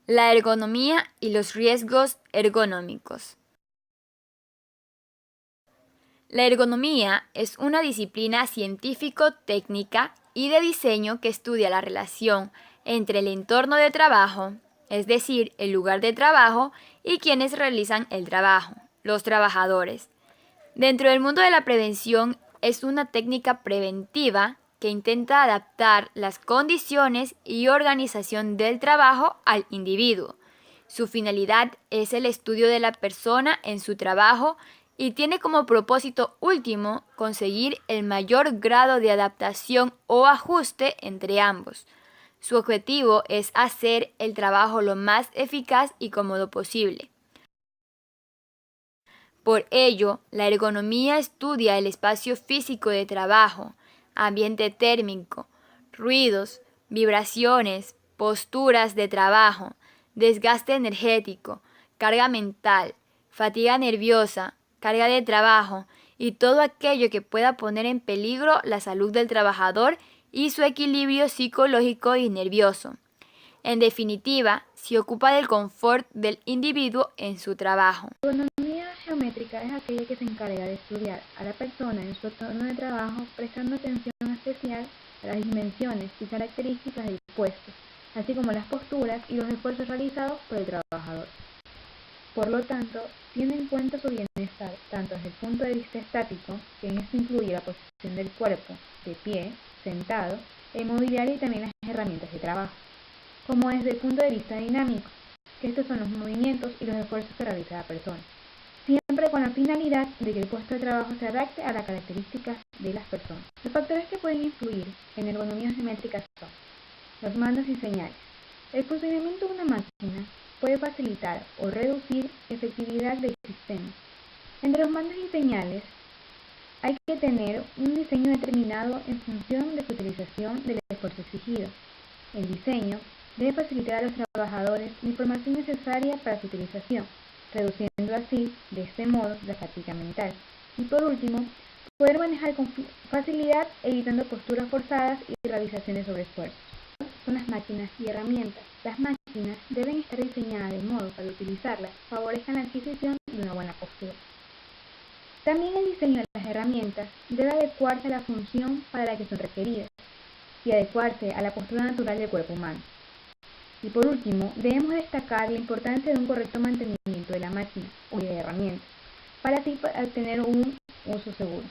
La ergonomía y los riesgos ergonómicos. La ergonomía es una disciplina científico-técnica y de diseño que estudia la relación entre el entorno de trabajo, es decir, el lugar de trabajo, y quienes realizan el trabajo, los trabajadores. Dentro del mundo de la prevención es una técnica preventiva que intenta adaptar las condiciones y organización del trabajo al individuo. Su finalidad es el estudio de la persona en su trabajo y tiene como propósito último conseguir el mayor grado de adaptación o ajuste entre ambos. Su objetivo es hacer el trabajo lo más eficaz y cómodo posible. Por ello, la ergonomía estudia el espacio físico de trabajo, ambiente térmico, ruidos, vibraciones, posturas de trabajo, desgaste energético, carga mental, fatiga nerviosa, carga de trabajo y todo aquello que pueda poner en peligro la salud del trabajador y su equilibrio psicológico y nervioso. En definitiva, se ocupa del confort del individuo en su trabajo. La ergonomía geométrica es aquella que se encarga de estudiar a la persona en su entorno de trabajo, prestando atención especial a las dimensiones y características del puesto, así como las posturas y los esfuerzos realizados por el trabajador. Por lo tanto, tiene en cuenta su bienestar tanto desde el punto de vista estático, que en esto incluye la posición del cuerpo, de pie, sentado, el mobiliario y también las herramientas de trabajo, como desde el punto de vista dinámico, que estos son los movimientos y los esfuerzos que realiza la persona, siempre con la finalidad de que el puesto de trabajo se adapte a las características de las personas. Los factores que pueden influir en ergonomía geométrica son los mandos y señales. El funcionamiento de una máquina puede facilitar o reducir efectividad del sistema. Entre los mandos y señales hay que tener un diseño determinado en función de su utilización del esfuerzo exigido. El diseño debe facilitar a los trabajadores la información necesaria para su utilización, reduciendo así, de este modo, la fatiga mental. Y por último, poder manejar con facilidad evitando posturas forzadas y realizaciones sobre esfuerzos. Son las máquinas y herramientas. Las máquinas deben estar diseñadas de modo para utilizarlas favorezcan la adquisición de una buena postura. También el diseño de las herramientas debe adecuarse a la función para la que son requeridas y adecuarse a la postura natural del cuerpo humano. Y por último, debemos destacar la importancia de un correcto mantenimiento de la máquina o de la herramienta, para así obtener un uso seguro.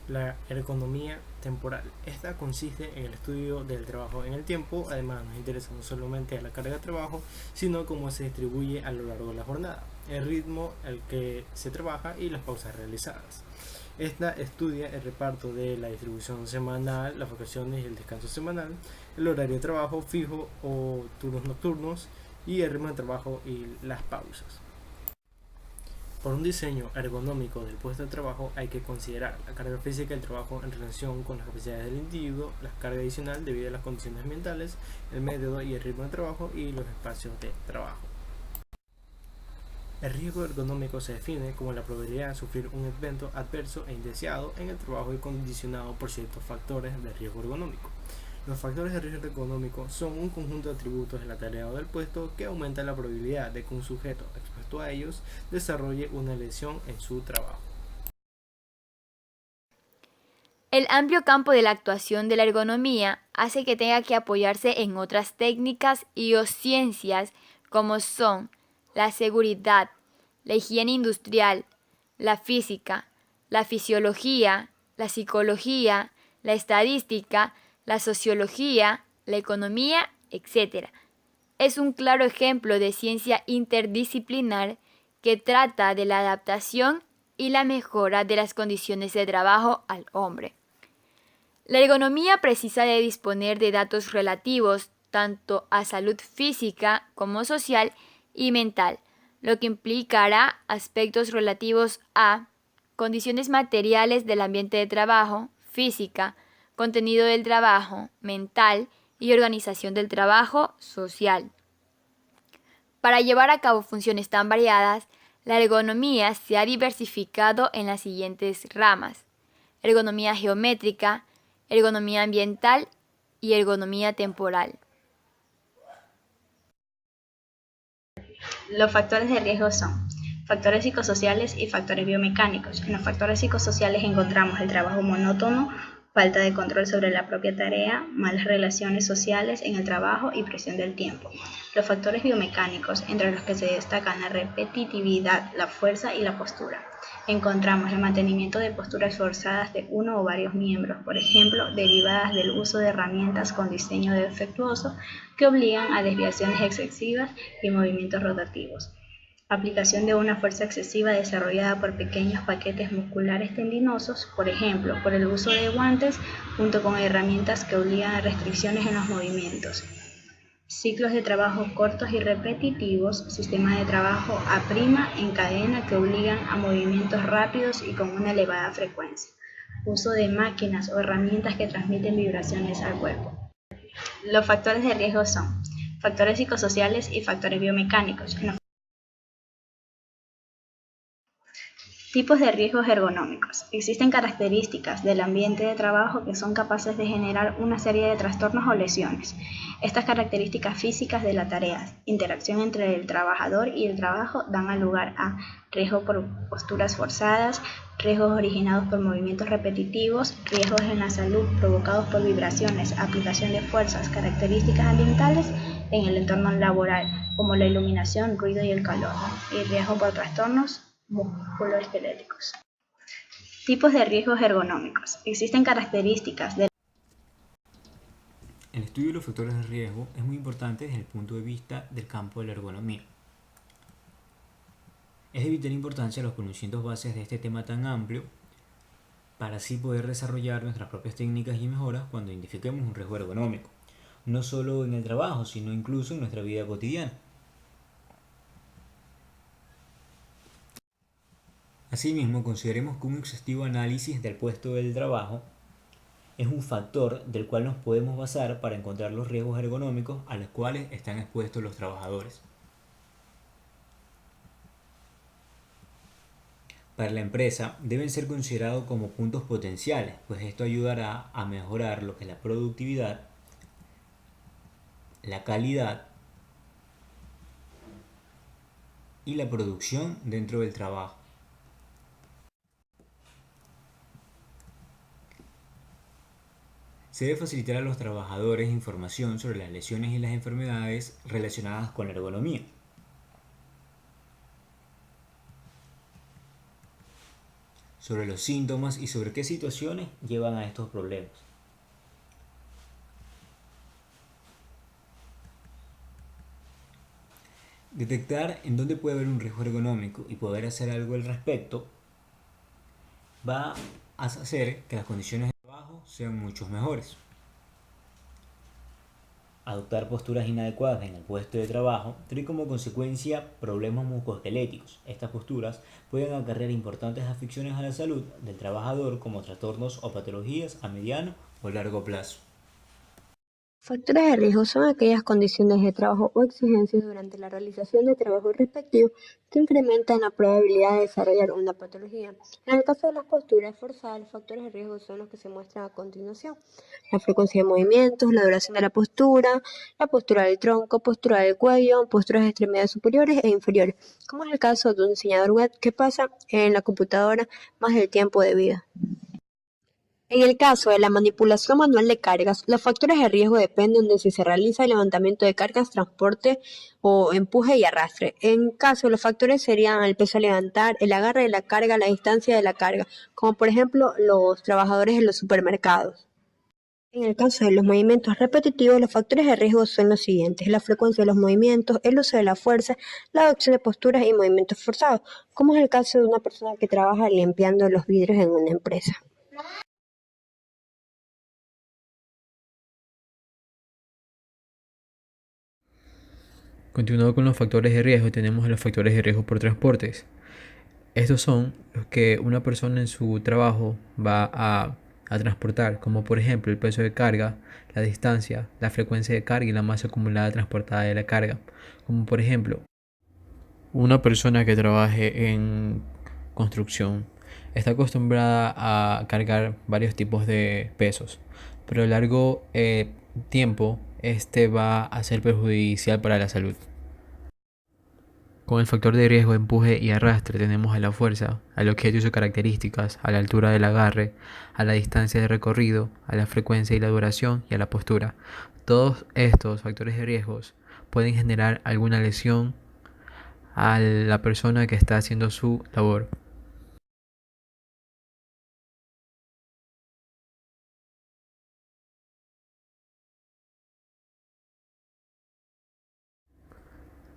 La ergonomía temporal. Esta consiste en el estudio del trabajo en el tiempo. Además, nos interesa no solamente a la carga de trabajo, sino cómo se distribuye a lo largo de la jornada, el ritmo al que se trabaja y las pausas realizadas. Esta estudia el reparto de la distribución semanal, las vacaciones y el descanso semanal, el horario de trabajo fijo o turnos nocturnos y el ritmo de trabajo y las pausas. Por un diseño ergonómico del puesto de trabajo hay que considerar la carga física del trabajo en relación con las capacidades del individuo, la carga adicional debido a las condiciones ambientales, el método y el ritmo de trabajo y los espacios de trabajo. El riesgo ergonómico se define como la probabilidad de sufrir un evento adverso e indeseado en el trabajo y condicionado por ciertos factores de riesgo ergonómico. Los factores de riesgo ergonómico son un conjunto de atributos de la tarea o del puesto que aumentan la probabilidad de que un sujeto expuesto a ellos desarrolle una lesión en su trabajo. El amplio campo de la actuación de la ergonomía hace que tenga que apoyarse en otras técnicas y o ciencias como son la seguridad, la higiene industrial, la física, la fisiología, la psicología, la estadística, la sociología, la economía, etc. Es un claro ejemplo de ciencia interdisciplinar que trata de la adaptación y la mejora de las condiciones de trabajo al hombre. La ergonomía precisa de disponer de datos relativos tanto a salud física como social y mental, lo que implicará aspectos relativos a condiciones materiales del ambiente de trabajo, física, contenido del trabajo, mental y organización del trabajo, social. Para llevar a cabo funciones tan variadas, la ergonomía se ha diversificado en las siguientes ramas: ergonomía geométrica, ergonomía ambiental y ergonomía temporal. Los factores de riesgo son factores psicosociales y factores biomecánicos. En los factores psicosociales encontramos el trabajo monótono, falta de control sobre la propia tarea, malas relaciones sociales en el trabajo y presión del tiempo. Los factores biomecánicos, entre los que se destacan la repetitividad, la fuerza y la postura. Encontramos el mantenimiento de posturas forzadas de uno o varios miembros, por ejemplo, derivadas del uso de herramientas con diseño defectuoso que obligan a desviaciones excesivas y movimientos rotativos. Aplicación de una fuerza excesiva desarrollada por pequeños paquetes musculares tendinosos, por ejemplo, por el uso de guantes junto con herramientas que obligan a restricciones en los movimientos. Ciclos de trabajo cortos y repetitivos, sistemas de trabajo a prima en cadena que obligan a movimientos rápidos y con una elevada frecuencia. Uso de máquinas o herramientas que transmiten vibraciones al cuerpo. Los factores de riesgo son factores psicosociales y factores biomecánicos. Tipos de riesgos ergonómicos. Existen características del ambiente de trabajo que son capaces de generar una serie de trastornos o lesiones. Estas características físicas de la tarea, interacción entre el trabajador y el trabajo, dan lugar a riesgo por posturas forzadas, riesgos originados por movimientos repetitivos, riesgos en la salud provocados por vibraciones, aplicación de fuerzas, características ambientales en el entorno laboral, como la iluminación, ruido y el calor, y riesgo por trastornos musculoesqueléticos. Tipos de riesgos ergonómicos. Existen características del El estudio de los factores de riesgo es muy importante desde el punto de vista del campo de la ergonomía. Es de vital importancia los conocimientos bases de este tema tan amplio para así poder desarrollar nuestras propias técnicas y mejoras cuando identifiquemos un riesgo ergonómico, no solo en el trabajo, sino incluso en nuestra vida cotidiana. Asimismo, consideremos que un exhaustivo análisis del puesto del trabajo es un factor del cual nos podemos basar para encontrar los riesgos ergonómicos a los cuales están expuestos los trabajadores. Para la empresa deben ser considerados como puntos potenciales, pues esto ayudará a mejorar lo que es la productividad, la calidad y la producción dentro del trabajo. Se debe facilitar a los trabajadores información sobre las lesiones y las enfermedades relacionadas con la ergonomía. Sobre los síntomas y sobre qué situaciones llevan a estos problemas. Detectar en dónde puede haber un riesgo ergonómico y poder hacer algo al respecto va a hacer que las condiciones de trabajo sean mucho mejores. Adoptar posturas inadecuadas en el puesto de trabajo trae como consecuencia problemas musculoesqueléticos. Estas posturas pueden acarrear importantes afecciones a la salud del trabajador como trastornos o patologías a mediano o largo plazo. Factores de riesgo son aquellas condiciones de trabajo o exigencias durante la realización del trabajo respectivo que incrementan la probabilidad de desarrollar una patología. En el caso de las posturas forzadas, los factores de riesgo son los que se muestran a continuación: la frecuencia de movimientos, la duración de la postura del tronco, postura del cuello, posturas de extremidades superiores e inferiores, como es el caso de un diseñador web que pasa en la computadora más del tiempo de vida. En el caso de la manipulación manual de cargas, los factores de riesgo dependen de si se realiza el levantamiento de cargas, transporte o empuje y arrastre. En caso, los factores serían el peso a levantar, el agarre de la carga, la distancia de la carga, como por ejemplo los trabajadores en los supermercados. En el caso de los movimientos repetitivos, los factores de riesgo son los siguientes: la frecuencia de los movimientos, el uso de la fuerza, la adopción de posturas y movimientos forzados, como es el caso de una persona que trabaja limpiando los vidrios en una empresa. Continuando con los factores de riesgo, tenemos los factores de riesgo por transportes. Estos son los que una persona en su trabajo va a a transportar, como por ejemplo el peso de carga, la distancia, la frecuencia de carga y la masa acumulada transportada de la carga, como por ejemplo una persona que trabaje en construcción está acostumbrada a cargar varios tipos de pesos, pero a largo tiempo este va a ser perjudicial para la salud. Con el factor de riesgo, empuje y arrastre tenemos a la fuerza, al objeto y sus características, a la altura del agarre, a la distancia de recorrido, a la frecuencia y la duración y a la postura. Todos estos factores de riesgos pueden generar alguna lesión a la persona que está haciendo su labor.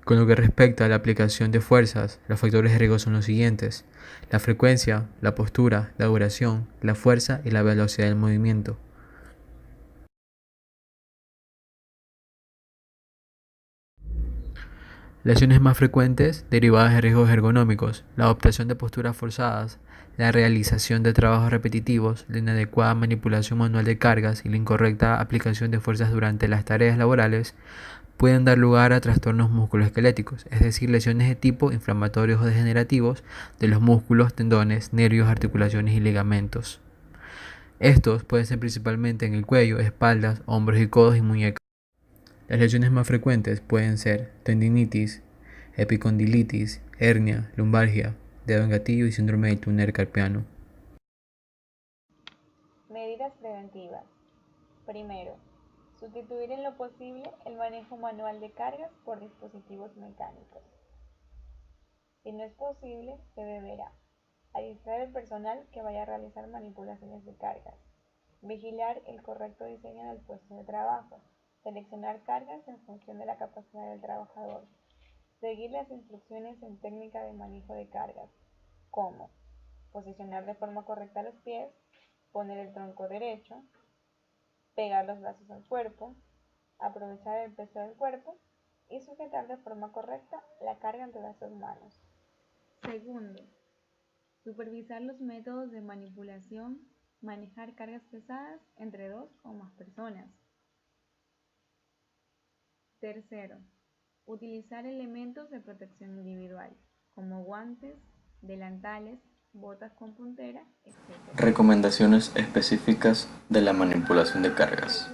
Con lo que respecta a la aplicación de fuerzas, los factores de riesgo son los siguientes: la frecuencia, la postura, la duración, la fuerza y la velocidad del movimiento. Lesiones más frecuentes derivadas de riesgos ergonómicos: la adoptación de posturas forzadas, la realización de trabajos repetitivos, la inadecuada manipulación manual de cargas y la incorrecta aplicación de fuerzas durante las tareas laborales pueden dar lugar a trastornos musculoesqueléticos, es decir, lesiones de tipo inflamatorios o degenerativos de los músculos, tendones, nervios, articulaciones y ligamentos. Estos pueden ser principalmente en el cuello, espaldas, hombros y codos y muñecas. Las lesiones más frecuentes pueden ser tendinitis, epicondilitis, hernia, lumbalgia, dedo en gatillo y síndrome del túnel carpiano. Medidas preventivas. Primero, sustituir en lo posible el manejo manual de cargas por dispositivos mecánicos. Si no es posible, se deberá adiestrar el personal que vaya a realizar manipulaciones de cargas, vigilar el correcto diseño del puesto de trabajo, seleccionar cargas en función de la capacidad del trabajador, seguir las instrucciones en técnica de manejo de cargas, como posicionar de forma correcta los pies, poner el tronco derecho, pegar los brazos al cuerpo, aprovechar el peso del cuerpo y sujetar de forma correcta la carga entre las dos manos. Segundo, supervisar los métodos de manipulación, manejar cargas pesadas entre 2 o más personas. Tercero, utilizar elementos de protección individual, como guantes, delantales, botas con puntera, etc. Recomendaciones específicas de la manipulación de cargas.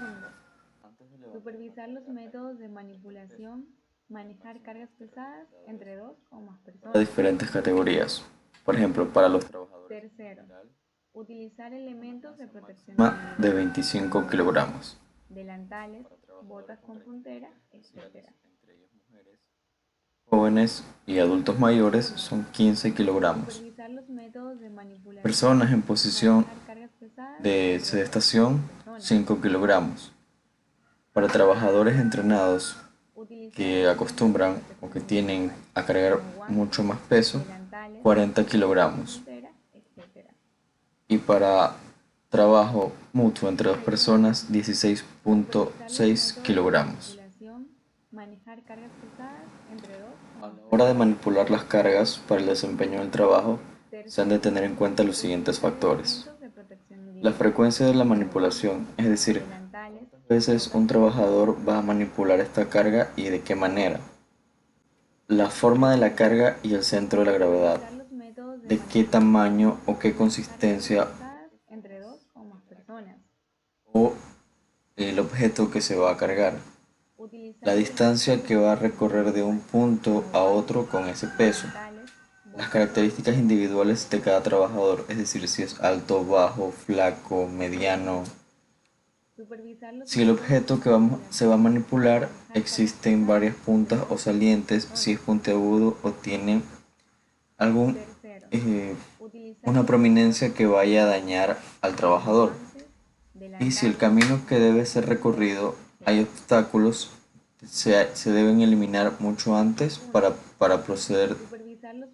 Segundo, supervisar los métodos de manipulación, manejar cargas pesadas entre 2 o más personas. Diferentes categorías, por ejemplo, para los trabajadores. Tercero, utilizar elementos de protección Más de 25 kilogramos. delantales, botas con puntera, etc. Jóvenes y adultos mayores son 15 kilogramos. Supervisar los métodos de manipulación, Personas en posición manejar cargas pesadas de entre sedestación, 2 5 kilogramos. Para trabajadores entrenados que acostumbran o que tienen a cargar mucho más peso, 40 kilogramos. etc. Y para trabajo mutuo entre dos personas, 16.6 kilogramos. Manejar cargas pesadas entre 2 A la hora de manipular las cargas para el desempeño del trabajo, se han de tener en cuenta los siguientes factores. La frecuencia de la manipulación, es decir, cuántas veces un trabajador va a manipular esta carga y de qué manera. La forma de la carga y el centro de la gravedad. De qué tamaño o qué consistencia entre 2 o más personas. o el objeto que se va a cargar. La distancia que va a recorrer de un punto a otro con ese peso. Las características individuales de cada trabajador, es decir, si es alto, bajo, flaco, mediano. Si el objeto que se va a manipular existe en varias puntas o salientes, si es puntiagudo o tiene una prominencia que vaya a dañar al trabajador. Y si el camino que debe ser recorrido hay obstáculos, se deben eliminar mucho antes para proceder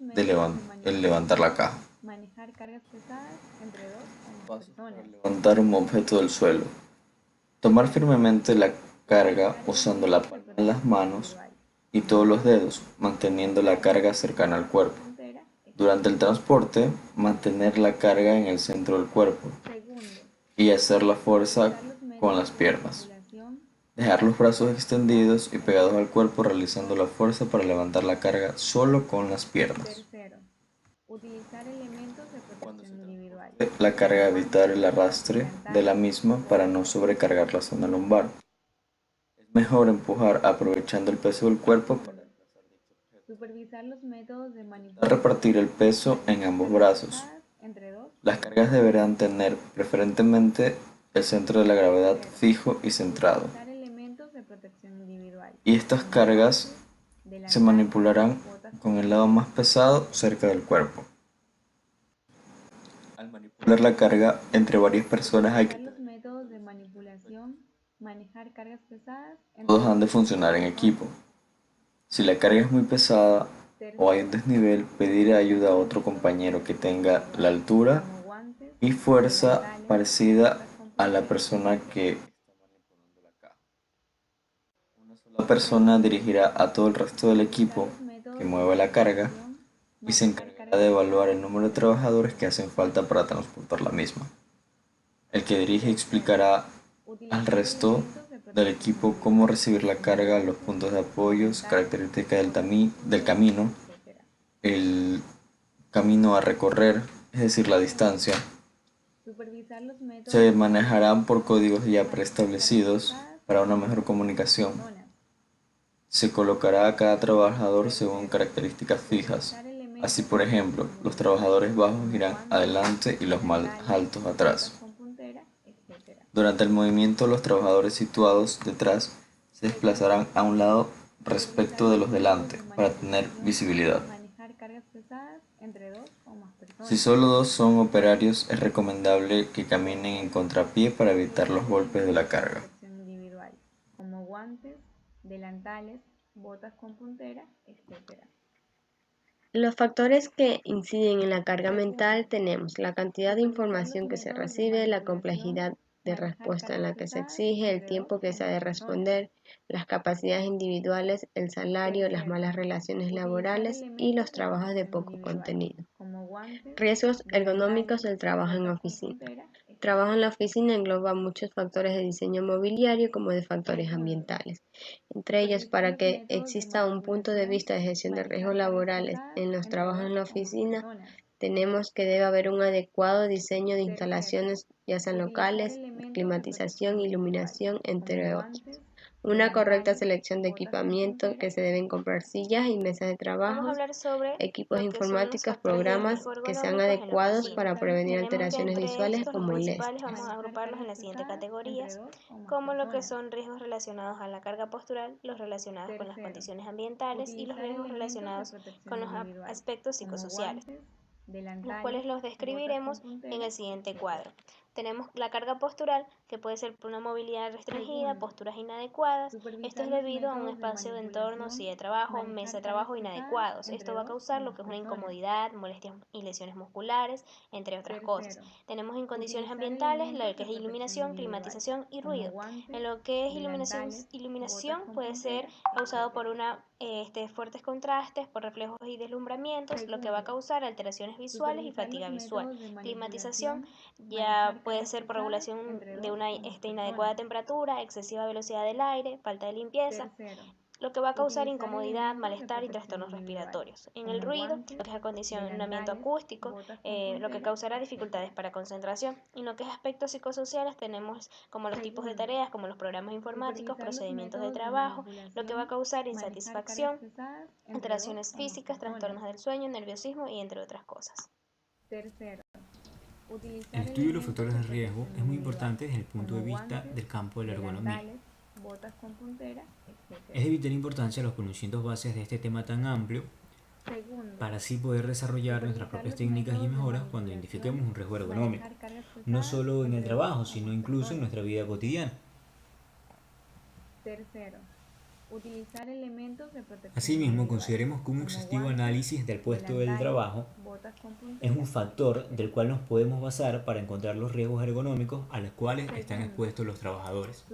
de levantar la caja. Manejar cargas pesadas entre 2 o más personas. Levantar un objeto del suelo. Tomar firmemente la carga usando la palma de las manos y todos los dedos, manteniendo la carga cercana al cuerpo. Durante el transporte, mantener la carga en el centro del cuerpo y hacer la fuerza con las piernas. Dejar los brazos extendidos y pegados al cuerpo realizando la fuerza para levantar la carga solo con las piernas. Utilizar elementos de protección individual. La carga, evitar el arrastre de la misma para no sobrecargar la zona lumbar. Es mejor empujar aprovechando el peso del cuerpo para Supervisar los métodos de manipulación. repartir el peso en ambos brazos. Las cargas deberán tener preferentemente el centro de la gravedad fijo y centrado. Y estas cargas se manipularán con el lado más pesado cerca del cuerpo. Al manipular la carga entre varias personas hay que todos han de funcionar en equipo. Si la carga es muy pesada o hay un desnivel, pedir ayuda a otro compañero que tenga la altura y fuerza parecida a la persona que está manipulando la caja. Una sola persona dirigirá a todo el resto del equipo que mueve la carga y se encargará de evaluar el número de trabajadores que hacen falta para transportar la misma. El que dirige explicará al resto del equipo cómo recibir la carga, los puntos de apoyo, características del camino, el camino a recorrer, es decir, la distancia. Se manejarán por códigos ya preestablecidos para una mejor comunicación. Se colocará a cada trabajador según características fijas. Así, por ejemplo, los trabajadores bajos irán adelante y los más altos atrás. Durante el movimiento, los trabajadores situados detrás se desplazarán a un lado respecto de los delante para tener visibilidad. Si solo dos son operarios, es recomendable que caminen en contrapié para evitar los golpes de la carga. Como guantes, delantales, botas con puntera, etc. Los factores que inciden en la carga mental tenemos la cantidad de información que se recibe, la complejidad de respuesta en la que se exige, el tiempo que se ha de responder, las capacidades individuales, el salario, las malas relaciones laborales y los trabajos de poco contenido. Riesgos ergonómicos del trabajo en oficina. El trabajo en la oficina engloba muchos factores de diseño mobiliario como de factores ambientales. Entre ellos, para que exista un punto de vista de gestión de riesgos laborales en los trabajos en la oficina, tenemos que debe haber un adecuado diseño de instalaciones, ya sean locales, climatización, iluminación, entre otros. Una correcta selección de equipamiento, que se deben comprar sillas y mesas de Vamos a trabajo, hablar sobre equipos lo que son los informáticos, factores de programas riesgo que sean ergonómicos en la adecuados oficina. para prevenir Tenemos que alteraciones entre visuales estos o los principales molestias. vamos a agruparlos en las siguientes categorías, como lo que son riesgos relacionados a la carga postural, los relacionados con las condiciones ambientales y los riesgos relacionados con los aspectos psicosociales, los cuales los describiremos en el siguiente cuadro. Tenemos la carga postural, que puede ser por una movilidad restringida, posturas inadecuadas. Esto es debido a un espacio de entorno, silla de trabajo, mesa de trabajo inadecuados. Esto va a causar lo que es una incomodidad, molestias y lesiones musculares, entre otras cosas. Tenemos en condiciones ambientales lo que es iluminación, climatización y ruido. En lo que es iluminación puede ser causado por fuertes contrastes, por reflejos y deslumbramientos, lo que va a causar alteraciones visuales y fatiga visual. Climatización ya puede ser por regulación de una inadecuada temperatura, excesiva velocidad del aire, falta de limpieza, lo que va a causar incomodidad, malestar y trastornos respiratorios. En el ruido, lo que es acondicionamiento acústico, lo que causará dificultades para concentración. En lo que es aspectos psicosociales tenemos como los tipos de tareas, como los programas informáticos, procedimientos de trabajo, lo que va a causar insatisfacción, alteraciones físicas, trastornos del sueño, nerviosismo y entre otras cosas. El estudio de los factores de riesgo es muy importante desde el punto de vista del campo de la ergonomía. Es de vital importancia los conocimientos bases de este tema tan amplio para así poder desarrollar nuestras propias técnicas y mejoras cuando identifiquemos un riesgo ergonómico, no solo en el trabajo, sino incluso en nuestra vida cotidiana. Asimismo, consideremos que un exhaustivo análisis del puesto del trabajo es un factor del cual nos podemos basar para encontrar los riesgos ergonómicos a los cuales están expuestos los trabajadores.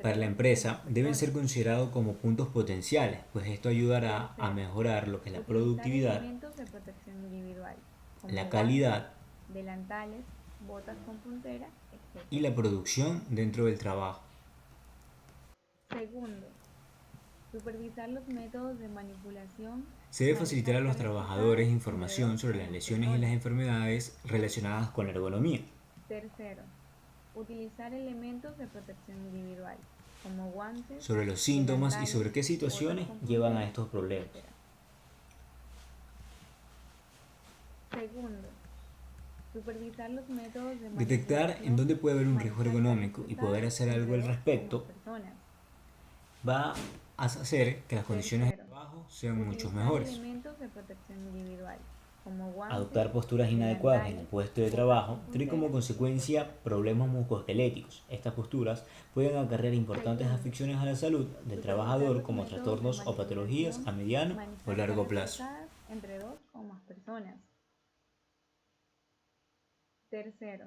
Para la empresa deben ser considerados como puntos potenciales, pues esto ayudará a mejorar lo que es la productividad como la calidad guantes, delantales, botas con puntera, etc. y la producción dentro del trabajo. Segundo, supervisar los métodos de manipulación. Se debe facilitar a los trabajadores información sobre las lesiones y las enfermedades relacionadas con la ergonomía. Tercero, utilizar elementos de protección individual, como guantes, Sobre los síntomas y delantales, sobre qué situaciones botas con llevan a puntera, estos problemas. etc. Segundo, supervisar los métodos de Detectar en dónde puede haber un riesgo ergonómico y poder hacer algo al respecto va a hacer que las condiciones de trabajo sean mucho mejores. Elementos de protección individual, como guantes, Adoptar posturas inadecuadas en el puesto de trabajo trae como consecuencia problemas musculoesqueléticos. Estas posturas pueden acarrear importantes afecciones a la salud del trabajador, como trastornos o patologías a mediano o largo plazo. Entre dos o más personas. Tercero,